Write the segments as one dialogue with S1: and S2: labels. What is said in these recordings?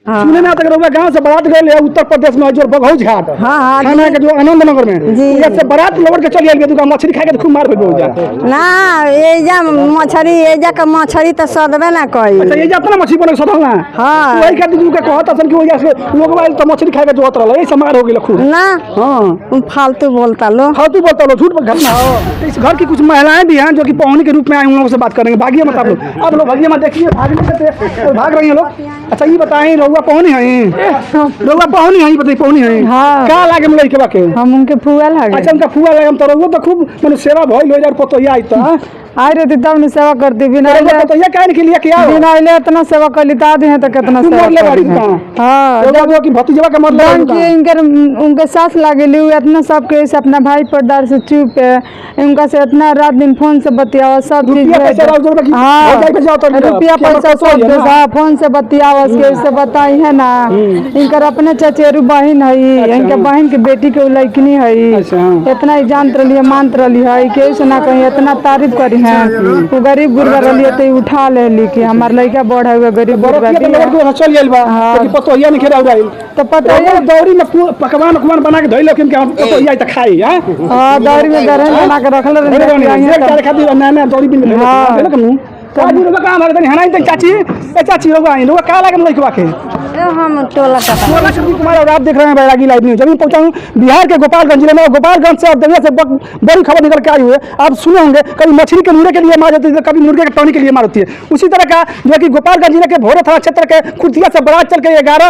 S1: सुने में आता है गाँव से बारात गए उत्तर प्रदेश में जो बघौज घाट थाना के जो आनंद नगर में से बारात लोग के चल गए मछली खा के खूब मार हो
S2: ना एजा मछली एजा का मछली तो सदबे ना कई।
S1: अच्छा एजा अपना मछली बने सदल ना।
S2: हां
S1: वही खातिर तू के कहत असन कि वजह से लोग वाल तो मछली खा के जोत रहल ए समार हो गेल खूब
S2: ना।
S1: हां
S2: फालतू बोलता लो
S1: झूठ घटना हो। इस घर की कुछ महिलाएं भी हैं जो कि पहुंच के रूप में आए उन लोगों से बात करेंगे। भागिए मत आप लोग भागिए मत देखिए भाग रही हैं लोग। अच्छा ये बताएं रउआ पहुनी है बताइए पहुनी है का लागे हम लइके बाके
S2: हम उनके फुआ लागे।
S1: अच्छा उनका फुआ लागे हम तो रउआ तो खूब माने सेवा भइल हो यार पतोया आई त
S2: आई रहती तब न सेवा करती बिना
S1: पतोया काहे के लिए क्या
S2: बिना आइले इतना सेवा करली ता दे तो कितना सेवा
S1: करली। हां जब कि भतीजवा का मतलब
S2: कि इनकर उनके साथ लागेली इतना सब के से अपना भाई पर्दार से चुप है उनका से इतना रात दिन फोन से बतियावा सब चीज। हां रुपया पैसा सब फोन से बतियावा से बताई है ना। इनकर अपने चचेरू बहन है इनके बहन के बेटी के लइकनी है इतना ही जानत रही मानत रही है के से ना कहीं इतना तारीफ करी है। वो गरीब गुरबा रही तो उठा ले कि हमार लड़का बड़ है गरीब गुरबा
S1: चल गेल बा पतोया नहीं खेरा उड़ाई तो पतोया दौरी में पकवान बना के धइल लेकिन के पतोया त खाई हां दौरी में गरम बना के रखल रहे खातिर ना दौरी बिन हां कनु काजी लोग काम हरदनी हनाई त चाची लोग आई लोग का लागन लइकवा के
S2: हम टोला
S1: संदीप कुमार और आप देख रहे हैं बैरागी लाइव न्यूज। अभी पहुंचा हूं बिहार के गोपालगंज जिले में। गोपालगंज से और देवरिया से बड़ी खबर निकल के आई हुई है। आप सुने होंगे कभी मछली के मुर्गे के लिए मार होती है कभी मुर्गे के टौनी के लिए मार होती है। उसी तरह का जो कि गोपालगंज जिले के भोरे थाना क्षेत्र के खुर्तिया से बारात चल के 11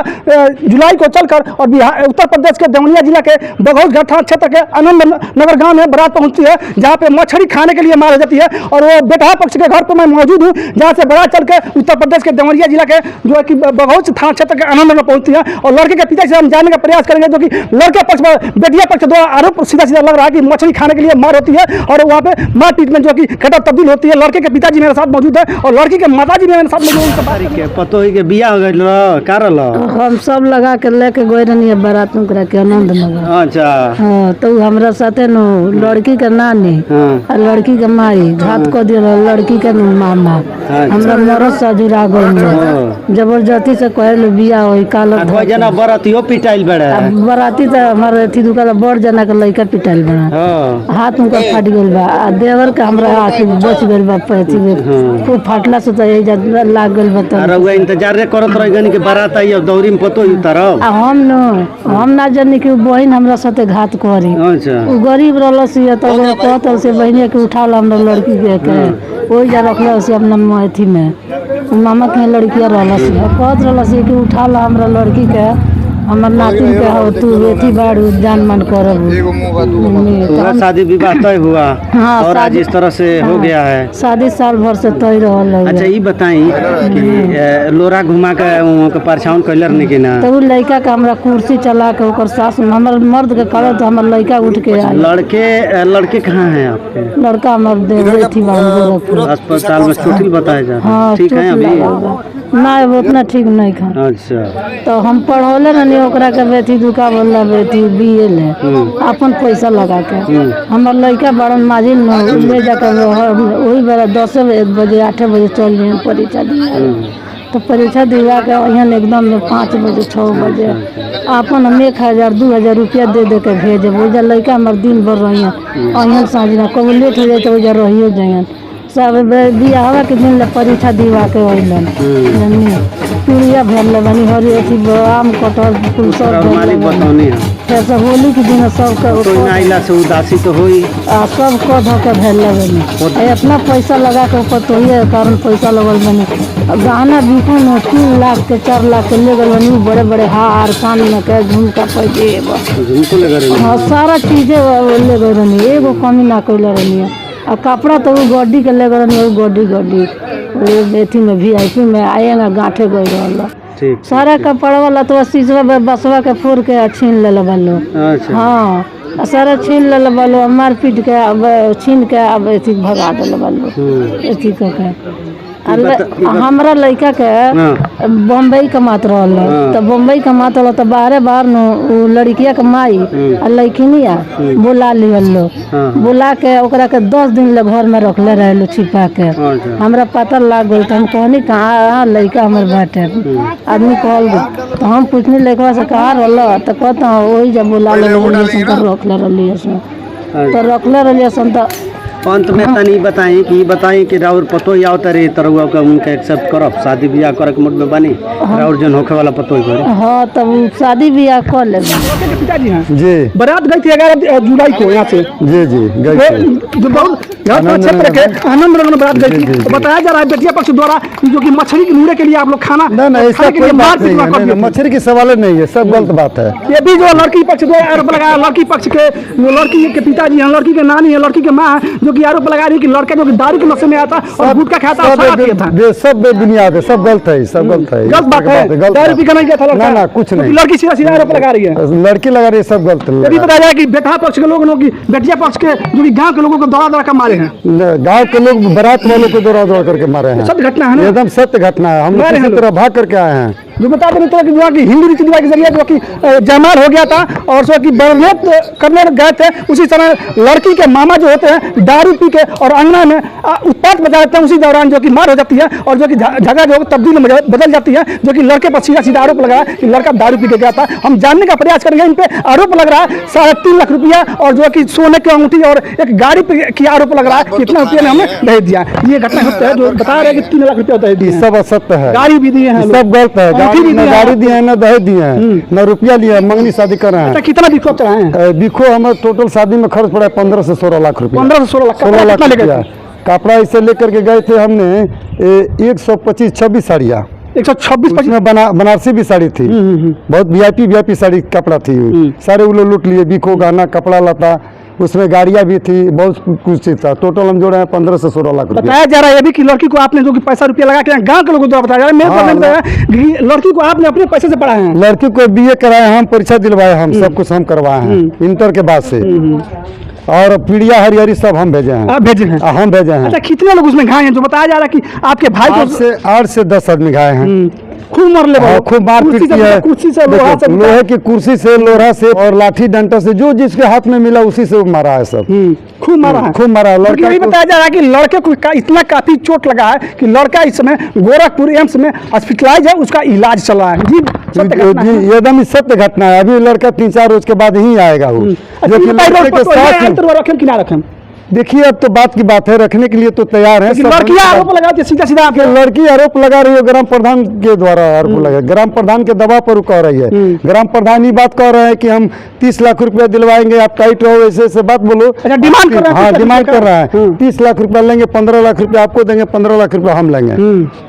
S1: जुलाई को चलकर और बिहार उत्तर प्रदेश के देवरिया जिला के बघौज थाना क्षेत्र के आनंद नगर गाँव में बारात पहुंचती है जहाँ पे मछली खाने के लिए मार जाती है। और वो बेटा पक्ष के घर पर मैं मौजूद हूँ जहाँ से बारात चल के उत्तर प्रदेश के देवरिया जिला के जो कि बघौज थाना क्षेत्र के आनंद में पहुंचती है। और लड़के के पिता से हम जानने का प्रयास करेंगे जो कि लड़के पक्ष पर बेटिया पक्ष द्वारा आरोप सीधा लग रहा है कि मछली खाने के लिए मार होती है और वहाँ पे मारपीट में जो कि घटना तब्दील होती है। लड़के के पिताजी मेरे साथ मौजूद है और लड़की के माताजी मेरे साथ मौजूद है।
S3: पतोही के बियाह हो गइल कारल
S2: हम सब लगा के लेके गए रहनी बारात में के आनंद नगर।
S3: अच्छा
S2: हां तो हमरा साथे नो लड़की के नानी और लड़की के माई घात को दिया लड़की के मामा हमरा मरद सजुरा गइल जबरदस्ती से कहले बियाह होई काल
S3: कोई जना बरातियो पिटाइल बड़े
S2: बराती तो हमारे थी दुकान बड़ जना के लइका पिटाइल बड़ा हाथ उनका फट गेल बा देवर के हमरा हाथ बच गेल बा पैथी खूब फाटला से तो ए लाग गेल बा त
S3: रउआ इंतजार रे करत रह गनी के बारात आई दौरी में पतो उतरब
S2: हम ना जानी कि बहन हमरा साथे घात करी।
S3: अच्छा
S2: उ गरीब रहल से तो कहत से बहने के उठा ला हमरा लड़की के ओइ जा रखला से अपना मैथी में मामा के लड़किया रहल से कहत रहल से कि उठा ला हमरा लड़की के हमर नातिन के हो तू बेटी बाड़ू जान मन करब।
S3: शादी विवाह तय हुआ और आज इस तरह से हो गया है।
S2: शादी साल भर से तय रहल है।
S3: अच्छा ये बताई कि लोरा घुमा के परछावन कइलर नहीं कि ना
S2: तो लड़का के हमरा कुर्सी चला के ओकर सास हमर मर्द के करत हमर लड़का उठ के आए।
S3: लड़के कहाँ हैं आपके?
S2: लड़का हमर देवरे थी बाबू
S3: अस्पताल में चोटिल बताया जा रहा है। ठीक है अभी
S2: ना उतना ठीक नहीं खा।
S3: अच्छा
S2: तो हम पढ़ौले रहनी ओकरा के बेटी दुका बोला बेटी बीए ले अपन पैसा लगा के हमर लड़का बड़न माजिल न ले जाकर वही बेरा 10 बजे 8 बजे चल गए परीक्षा दिया। तो परीक्षा दिवा के यहाँ एकदम 5 बजे 6 बजे अपन हम 1000 2000 रुपया दे के भेजे वो लड़का हमारे दिन भर रही अहन साँझना कब लेट हो जाए तो वजह रहिए जाए सब बियाह के दिन परीक्षा दिवा के अलन पीड़िया भेल बनी हरी अथी आम कटहल फूल सब फिर होली के दिन सब
S3: उदासी तो होई
S2: सब कह के भेल बनी इतना पैसा लगा के ऊपर तो ये कारण पैसा लगल बनी गहना बिकू में 3 लाख के 4 लाख के ले गल बनी बड़े बड़े हार कान में के झुमका पैजे हाँ सारा चीजें ले गए रहनी एगो कमी ना कैले रहनी। और कपड़ा तो वो गड्डी के ले गए गड्डी बेटी में VIP में आएगा गांठे गई रहा सारा कपड़ा वाला तो सीजवा बसवा के फोड़ के छीन ले बालो। हाँ सारा छीन ले बालो मार पीट के अब छीन के अब एथी भगा दिल बालो एथी के हमरा लड़का के
S3: हाँ।
S2: बम्बई कमात रहल तो बम्बई कमात रहल तो बाहर नु उ लड़किया के माई आ लड़किनिया बुला लिहल लो बुला के ओकरा के 10 दिन ले घर में रखले रहे लो छिपा के। हमरा पता लाग गई तो हम कहनी कहाँ लड़का हमारे बाटे आदमी कहल तो हम पूछनी लड़का से कहाँ रहल तो कहता वही जब बुला ले रखले रही तो रखले रही तो
S3: अंत में तनी बताई कि राउर पतो या तरे तरवा का उनका एक्सेप्ट करब शादी ब्याह करे के मूड में बनी राउर जन होखे वाला पतो ही करो।
S2: हाँ तब शादी ब्याह कर ले।
S1: पिताजी हैं
S4: जी
S1: बारात गई थी 11 जुलाई को यहाँ से
S4: जी जी गए थे।
S1: जो बहुत क्षेत्र के आनंद नगर में बारात गई थी तो बताया जा रहा है बेटिया पक्ष द्वारा जो कि मछली के मुर्गे के लिए आप लोग खाना
S4: ना ऐसा कोई बात नहीं है, नहीं, मछली की सवाल नहीं है, सब गलत बात है।
S1: ये भी जो लड़की पक्ष द्वारा आरोप लगाया लड़की पक्ष के वो लड़की के पिताजी हैं लड़की के नानी है लड़की के माँ है जो कि आरोप लगा रही है कि लड़का जो कि दारू के नशे में आता और गुटखा खाता और शराब पीता था।
S4: सब बेबुनियाद है, सब गलत है, सब गलत है,
S1: गलत बात है। दारू पी के नहीं गया था लड़का।
S4: ना कुछ नहीं,
S1: लड़की सीधा आरोप लगा रही है,
S4: लड़की लगा रही है, सब गलत
S1: ये भी बताया जाए कि बेटा पक्ष के लोगों की बेटिया पक्ष के जो कि गाँव के लोगों को दौड़ा दौड़ा कर मारे हैं।
S4: गाँव के लोग बारात वालों को दौड़ा दौड़ करके मारे हैं।
S1: सत्य घटना है ना,
S4: एकदम सत्य घटना है। हम लोग किसी तरह भाग करके आए हैं।
S1: जो बता दें मित्रों कि जो कि हिंदू रीति रिवाज के जरिए जो कि जयमाल हो गया था और जो कि बरनेत करने गए थे उसी समय लड़की के मामा जो होते हैं दारू पी के और अंगना में उत्पात मचा देते हैं। उसी दौरान जो कि मार हो जाती है और जो कि झगड़ा जो तब्दील में बदल जाती है जो कि लड़के पर सीधा सीधा आरोप लगा कि लड़का दारू पी के गया था। हम जानने का प्रयास करेंगे। इन पे आरोप लग रहा है 3.5 लाख रुपया और जो कि सोने की अंगूठी और एक गाड़ी की आरोप लग रहा है कितना रुपये में हमने दहेज दिया। ये घटना होता है जो बता रहे हैं कि 3 लाख रुपया दहेज दिए,
S4: सब असत्य है,
S1: गाड़ी भी दिए हैं,
S4: सब गलत है। गाड़ी दिए हैं न दहेज दिए हैं न रुपया लिया, मंगनी शादी कर रहे हैं।
S1: कितना बिको चढ़ाए हैं?
S4: बिको हमारे टोटल शादी में खर्च पड़ा है 15 से 16 लाख रुपया।
S1: 15 से 16 लाख
S4: 16 लाख
S1: लेकर
S4: रुपया कपड़ा इसे लेकर के गए थे हमने 125-26 साड़ियाँ
S1: 126
S4: उसमें बनारसी भी साड़ी थी, बहुत वीआईपी साड़ी कपड़ा थी, सारे वो लोग लूट लिए। बिको गहना कपड़ा लता उसमें गाड़ियाँ भी थी, बहुत कुछ चीज था। टोटल हम जोड़े हैं 15 से 16 लाख रुपया।
S1: बताया जा रहा है ये भी कि लड़की को आपने जो कि पैसा रुपया लगा के गांव के लोगों द्वारा बताया जा रहा है। मेरे लड़की को आपने अपने पैसे से पढ़ाया है।
S4: लड़की को BA कराए हम, परीक्षा दिलवाए हम, सब कुछ हम करवाए हैं इंटर के बाद से। और पीड़िया हरिहरी सब हम भेजे हैं।
S1: आप भेजे हैं?
S4: हम भेजे हैं।
S1: अच्छा कितने लोग उसमें घायल हैं? जो बताया जा रहा है कि आपके भाई को
S4: 8 से 10 आदमी घायल हैं।
S1: खूब मर ले
S4: खूब मार पीट की है,
S1: कुर्सी से
S4: लोहे की कुर्सी से लोहा से और लाठी डंडा से जो जिसके हाथ में मिला उसी से मारा है सब।
S1: खूब मारा है,
S4: खूब मारा।
S1: लड़का यही बताया जा रहा है कि लड़के को इतना काफी चोट लगा है कि लड़का इस समय गोरखपुर एम्स में हॉस्पिटलाइज है, उसका इलाज चल रहा है। जी
S4: एकदम ही सत्य घटना है। अभी लड़का 3-4 रोज के बाद ही आएगा वो। जो कि लड़के के साथ
S1: रखें कि ना रखें?
S4: देखिए अब तो बात की बात है, रखने के लिए तो तैयार है।
S1: लड़की आरोप लगाती है सीधा सीधा आपके।
S4: लड़की आरोप लगा रही है ग्राम प्रधान के द्वारा आरोप लगा, ग्राम प्रधान के दबाव पर कह रही है। ग्राम प्रधान ही बात कह रहे हैं कि हम 30 लाख रुपया दिलवाएंगे, आप टाइट रहो, ऐसे बात बोलो।
S1: अच्छा डिमांड कर रहे हैं?
S4: हाँ डिमांड कर रहा है। 30 लाख रुपया लेंगे, 15 लाख रुपया आपको देंगे, 15 लाख रुपया हम लेंगे।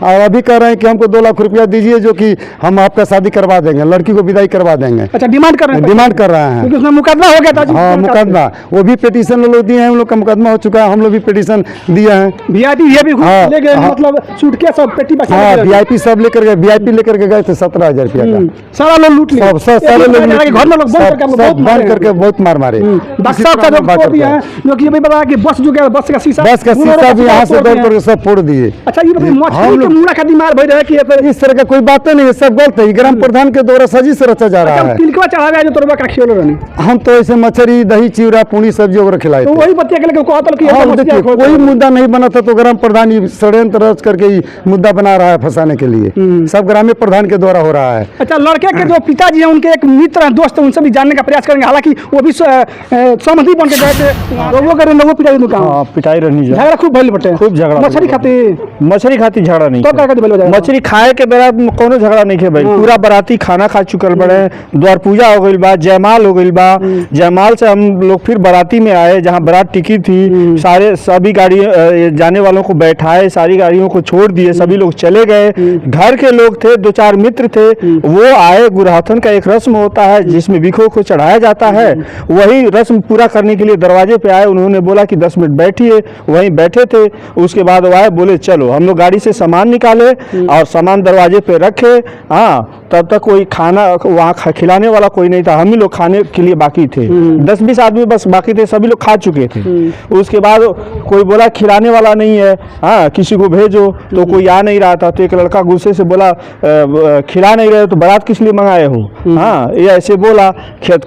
S4: और अभी कह रहे हैं कि हमको 2 लाख रुपया दीजिए जो कि हम आपका शादी करवा देंगे, लड़की को विदाई करवा देंगे।
S1: अच्छा डिमांड कर रहे हैं?
S4: डिमांड कर रहे हैं।
S1: उसमें मुकदमा हो गया था।
S4: हाँ मुकदमा, वो भी पिटीशन लोग दिए हैं, उन लोग का मुकदमा हो चुका है, हम लोग भी पिटीशन दिए हैं।
S1: वीआईपी ये भी
S4: हाँ,
S1: ले गए,
S4: हाँ,
S1: मतलब सूटकेस और पेटी बचा
S4: हाँ वीआईपी सब लेकर गए, वीआईपी लेकर के गए थे 17,000 रुपया का।
S1: सारा लोग लूट लिया,
S4: सब सारे लोग
S1: घर में लोग
S4: बंद करके बहुत मार मारे।
S1: बक्सा का जो तोड़ दिया है, जो कि ये भी बताया कि बस जो गया बस का शीशा
S4: भी यहाँ से दौड़ करके सब फोड़ दिए।
S1: अच्छा ये मछली के मुड़ा का दिमाग भर रहा है कि
S4: इस तरह का कोई बात नहीं है, सब गलत है। ग्राम प्रधान के द्वारा सजी से रचा जा रहा है।
S1: तिलकवा चढ़ा गया जो तोरबा का खेल रहनी।
S4: हम तो ऐसे मछली दही चिवड़ा पूरी सब्जी वगैरह खिलाए
S1: तो
S4: थे।
S1: वही बतिया के लेके कहतल कि
S4: देखिए कोई मुद्दा नहीं बना था तो ग्राम प्रधान ही षड्यंत्र रच करके ही मुद्दा बना रहा है फंसाने के लिए। सब ग्रामीण प्रधान के द्वारा हो रहा है।
S1: अच्छा लड़के के जो पिताजी हैं उनके एक मित्र हैं, दोस्त हैं, उनसे भी जानने का प्रयास करेंगे। हालांकि वो भी सहमति बन के गए थे। लोगों के लोगों पिटाई दुकान
S5: पिटाई रहनी जा
S1: झगड़ा खूब भइल बटे,
S5: खूब झगड़ा
S1: मछली खाती
S5: झगड़ा नहीं
S1: तो का के भइल
S5: मछली खाए के बेरा कोनो झगड़ा नहीं है भाई। पूरा बाराती खाना खा चुकल बड़े, द्वार पूजा हो गई बा, जयमाल हो गई बा। जयमाल से हम लोग फिर बाराती में आए जहाँ बारात टिकी थी। सारे सभी गाड़ी जाने वालों को बैठाए, सारी गाड़ियों को छोड़ दिए, सभी लोग चले गए। घर के लोग थे, 2-4 मित्र थे, वो आए। गुरहाथन का एक रस्म होता है जिसमें बिखो को चढ़ाया जाता है, वही रस्म पूरा करने के लिए दरवाजे पे आए। उन्होंने बोला कि 10 मिनट बैठिए, वहीं बैठे थे। उसके बाद वो आए, बोले चलो। हम लोग गाड़ी से सामान निकाले और सामान दरवाजे पे रखे। हाँ तब तक कोई खाना वहाँ खिलाने वाला कोई नहीं था, हम ही लोग खाने के लिए बाकी थे। 10-20 आदमी बस बाकी थे, सभी लोग खा चुके थे। उसके बाद कोई बोला खिलाने वाला नहीं है, हाँ किसी को भेजो, तो कोई आ नहीं रहा था। तो एक लड़का गुस्से से बोला खिला नहीं रहे तो बारात किस लिए मंगाए हो, हाँ ये ऐसे बोला,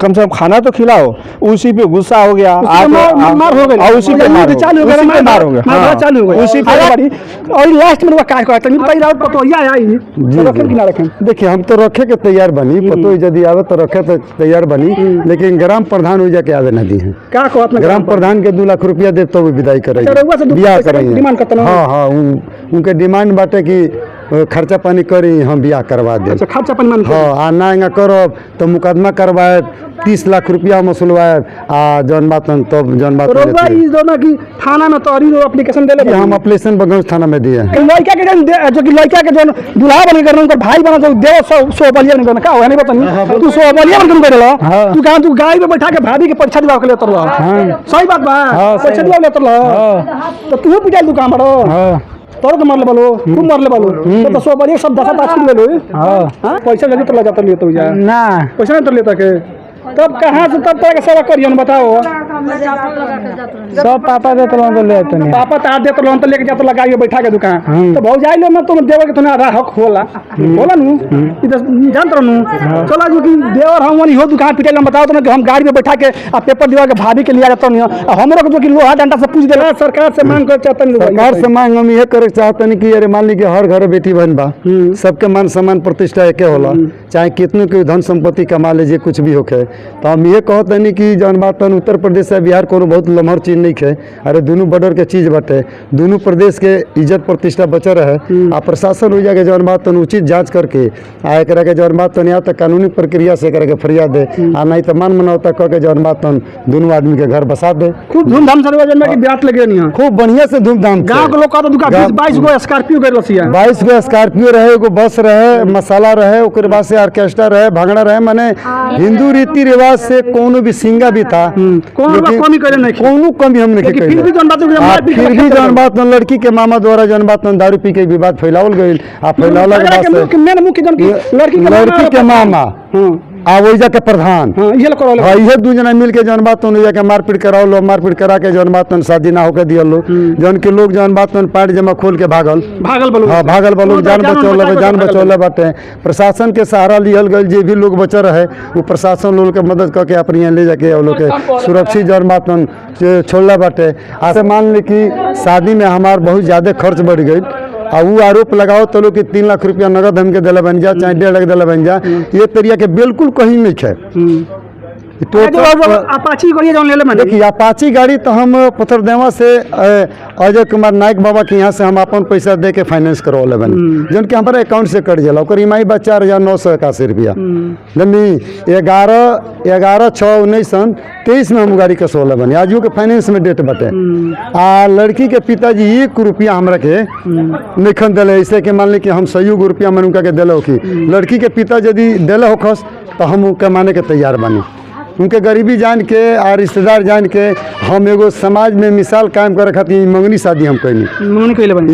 S5: कम से कम खाना तो खिलाओ। उसी पे गुस्सा हो गया,
S1: मार हो गया,
S5: उसी पे मार
S1: चालू हो गया,
S5: मार हो गया,
S1: चालू हो गया
S5: उसी पे
S1: और लास्ट में क्या कहते हैं बताइए राउत पतो या आई रखें कि ना रखें।
S4: देखिए हम तो रखे के तैयार बनी, पतो यदि आवे तो रखे तो तैयार बनी, लेकिन ग्राम प्रधान हो जाके आवे न दी है।
S1: क्या कहत में
S4: ग्राम प्रधान के 2 लाख रुपया दे तो वो विदाई करेंगे, बियाह करेंगे।
S1: डिमांड करते हैं।
S4: हाँ हाँ उनके डिमांड बाटे कि खर्चा पानी करी हम बियाह करवा दे।
S1: अच्छा खर्चा पानी मान
S4: हाँ आ ना इंगा करब तो मुकदमा करवाए, 30 लाख रुपया वसूलवाए आ जौन बात तब जौन बात
S1: रोबा ई दोनों की थाना में तोरी रो एप्लीकेशन देले
S4: हम एप्लीकेशन बगंज थाना में दिए हैं।
S1: लड़का के जो कि लड़का के जो दूल्हा बन कर उनका भाई बना जो देव सो बलिया नहीं बना का हो नहीं बतानी तू सो बलिया बन कर देला तू कहां तू गाड़ी पे बैठा के भाभी के परीक्षा दिवा के ले उतरला। सही बात बा, परीक्षा दिवा ले उतरला तो तू पिटाल तू कहां बड़ो तोर तो मार ले बोलो तू मार ले बोलो तो सो बलिया सब 10 ले लो। हां पैसा जल्दी तो लगा तो ले तो जा ना पैसा नहीं तो लेता के तब कहाँ से तब तरह के सेवा करियो बताओ।
S5: सब पापा दे तो ले तो नहीं,
S1: पापा तार दे तो लेके जा तो लगाइयो बैठा के दुकान तो बहुत जाइलो ना तुम देवर के थोड़ा हक होला बोला नु इधर जानत रहनु चला जो कि देवर हम वनी हो दुकान पिटेल बताओ तो ना कि हम गाड़ी में बैठा के आ पेपर दिवा के भाभी के लिया जाता नहीं हमरो को जो कि लोहा डंडा से पूछ देला सरकार से मांग कर चाहतन
S4: सरकार से मांग हम ये करे चाहतन कि अरे मान ली कि हर घर बेटी बहन बा, सबके मान सम्मान प्रतिष्ठा एके होला, चाहे कितने के धन संपत्ति कमा ले कुछ भी होके। तो हम ये कहतनी कि जौन बात उत्तर प्रदेश से बिहार को बहुत लम्हर चीज नहीं है, अरे दोनों बॉर्डर के चीज बटे, दोनों प्रदेश के इज्जत प्रतिष्ठा बचा रहे आ प्रशासन हो जाके जौन बात उचित जांच करके आ एक के जौन बात या तो कानूनी प्रक्रिया से करके फरियाद दे आ नहीं तो मान मनौता कह के जौन बात दोनों आदमी के घर बसा दे।
S1: खूब धूमधाम से आयोजन में कि ब्याह लगे नहीं
S4: खूब बढ़िया से धूमधाम
S1: गांव के लोग का तो दुकान 22 गो स्कॉर्पियो के रसिया
S4: 22 गो स्कॉर्पियो रहे, एगो बस रहे, मसाला रहे, ओकर बाद से ऑर्केस्ट्रा रहे, भांगड़ा रहे, माने हिंदू रीति रिवाज से कोनो भी सिंगा भी था,
S1: कोनो कमी करे नहीं,
S4: कोनो कमी हम नहीं
S1: फिर भी जौन बात
S4: लड़की के मामा द्वारा जौन बात दारू पी के विवाद फैलावल गइल आ फैलावला के बाद से लड़की के मामा आ वही के प्रधान ये 2 जना मिल के जौन बात जाके मारपीट कराओ लो, मारपीट करा के जौन बात शादी ना होके दिया लो, जौन के लोग जौन बात पार्ट जमा खोल के भागल बलो जान बचौले बाटे। प्रशासन के सहारा लियल गल जे भी लोग बचा रहे वो प्रशासन लोग के मदद करके अपने यहाँ ले जाके वो लोग के सुरक्षित जौन बात छोड़ला बाटे। आसे मान ली कि शादी में हमार बहुत ज़्यादा खर्च बढ़ गई और वो आरोप लगाओ तो लोग कि 3 लाख रुपया नगद हमके दिला बन जा चाहे 1.5 लाख दिला बन जा, ये तरीका के बिल्कुल कहीं नहीं है।
S1: तो अपाची गाड़ी जौन ले मैंने
S4: देखिए अपाची गाड़ी तो हम पथरदेवा से अजय कुमार नायक बाबा के यहाँ से हम अपन पैसा दे के फाइनेंस करवा बने जौन के हमारे अकाउंट से कट जाला और ईएमआई बा 4,981 रुपया जमी 11/6/1923 में हम गाड़ी कसौले बने आजू के फाइनेंस में डेट बटे। आ लड़की के पिताजी 1 रुपया हमरा के नहीं दिले, ऐसे के मान ली कि हम 100 रुपया मन उनका के दिले कि लड़की के पिता यदि दिले होखस तो हम कमाने के तैयार बनी। उनके गरीबी जान के और रिश्तेदार जान के हम एगो समाज में मिसाल कायम करे खातिर मंगनी शादी हम कैनी,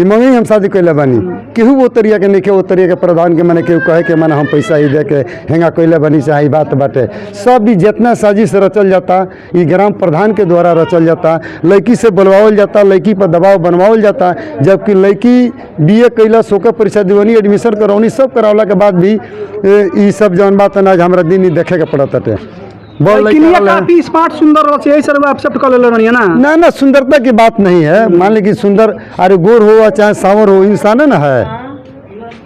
S4: मंगनी हम शादी कैले बानी। केहू वो तरीका के नहीं वो तरीका के प्रधान के मैंने केहू कहे के मैंने हम पैसा ही दे के हेंगा कैले बनी चाहे बात बाटे। सब भी जितना साजिश रचल जाता ये ग्राम प्रधान के द्वारा रचल जाता, लड़की से बुलवावल जाता, लड़की पर दबाव बनवावल जाता, जबकि लड़की BA कैलस होकर परीक्षा दिवनी एडमिशन करौनी सब करावला के बाद भी ये सब जौन बात आज हमारा दिन ही देखे के पड़त है।
S1: काफी स्मार्ट सुंदर एक्सेप्ट कर ले
S4: ना सुंदरता की बात नहीं है, मान लीजिए सुंदर अरे गोर हो चाहे सांवर हो इंसान है ना है,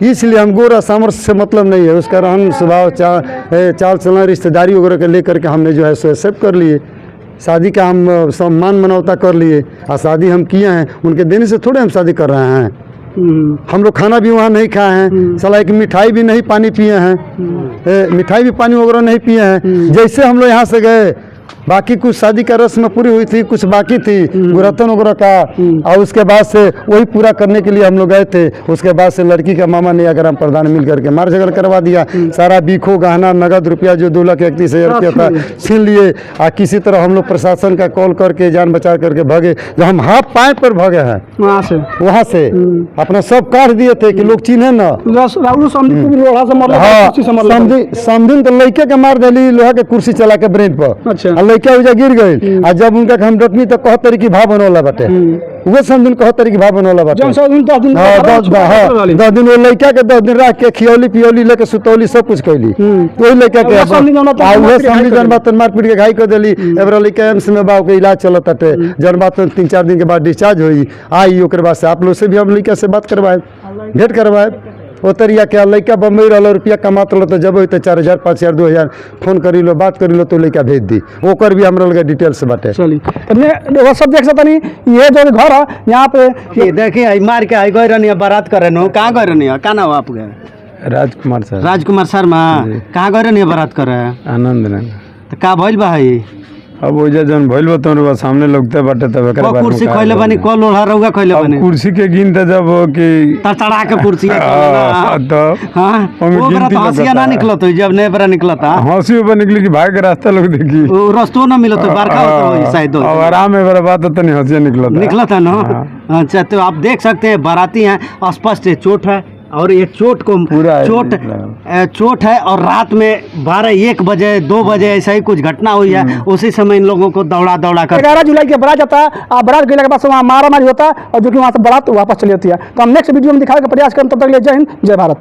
S4: इसलिए हम गोर और सांवर से मतलब नहीं है, उसका रहन स्वभाव चाल चलन रिश्तेदारी वगैरह के लेकर के हमने जो है सो एक्सेप्ट कर लिए, शादी का हम सम्मान मनौता कर लिए और शादी हम किए हैं, उनके देने से थोड़े हम शादी कर रहे हैं। हम लोग खाना भी वहाँ नहीं खाए हैं, साला एक मिठाई भी नहीं पानी पिए हैं, मिठाई भी पानी वगैरह नहीं पिए हैं। जैसे हम लोग यहाँ से गए बाकी कुछ शादी का रस्म पूरी हुई थी, कुछ बाकी थी गुरतन वगैरह का, और उसके बाद से वही पूरा करने के लिए हम लोग गए थे। उसके बाद से लड़की का मामा ने ग्राम प्रधान मिल करके मार झगड़ करवा दिया, सारा बीखो गहना नगद रुपया जो 2,31,000 रुपया था छीन लिए। और किसी तरह हम लोग प्रशासन का कॉल करके जान बचा करके भागे, जब हम हाथ पाए पर भागे हैं वहाँ से अपना सब काट दिए थे कि लोग चिन्हे न।
S1: समझिन
S4: तो लड़के के मार दिली लोहा के कुर्सी चला के ब्रेन पर, आ लड़का उजा गिर गई आ जब उनका हम डटनी तो 71 की भाव बनोला बाटे वो समझ 71 की भाव बनोला बाटे
S1: जौन सा दिन 10 दिन
S4: हाँ 10 दिन वो लड़का के 10 दिन रख के खियौली पियौली लेके सुतौली सब कुछ कैली वही लड़का के समझी जन बात मारपीट के घाई कर देली एबरा लड़का एम्स में बा के इलाज चलत ताटे जन बात 3-4 दिन के बाद डिस्चार्ज हुई आई ओकर बाद से आप लोग से भी हम लड़का से बात करवाए भेंट करवाए ओ तरिया के लड़का बम्बई रहा रुपया कमात रहो तो जब तो 4,000 5,000 2,000 फोन करी लो बात करी लो तो लड़का भेज दी ओकर भी हमरा लगे डिटेल्स बाटे
S1: चली वो सब देख सकता नहीं ये जो घर है यहाँ पे
S3: ये देखिए आई मार के आई गए रहनी बारात करे नो कहाँ गए रहनी है? का नाम है आपके?
S4: राजकुमार सर
S3: राजकुमार शर्मा। कहाँ गए रहनी बारात करे?
S4: आनंद ने
S3: तो का भइल बा है?
S4: अब वो जन भइल बा तोर सामने लोगते बाटे तब एकरा
S3: को कुर्सी खइले बानी को लोहा रहुआ खइले बानी?
S4: कुर्सी के गिन त जब कि
S3: तड़तड़ा के कुर्सी है
S4: तो
S3: हां वो बरा तो हंसिया ना निकलत हो जब ने बरा निकलता
S4: हंसी ऊपर निकली कि भाई के रास्ता लोग देखी
S3: वो रास्तो ना मिलत हो बरखा होता हो शायद
S4: अब आराम है बड़ा बात तो नहीं हंसिया
S3: निकलता ना। अच्छा तो आप देख सकते हैं बाराती हैं स्पष्ट चोट है और ये चोट को चोट है और रात में 12-1 बजे 2 बजे ऐसा ही कुछ घटना हुई है उसी समय इन लोगों को दौड़ा कर
S1: 11 जुलाई के बारात जाता है और बारात गए के बाद वहाँ मारा मारी होता है और जो कि वहाँ से बारात वापस चली जाती है। तो हम नेक्स्ट वीडियो में दिखाने का प्रयास करें, तब तक के लिए जय हिंद जय भारत।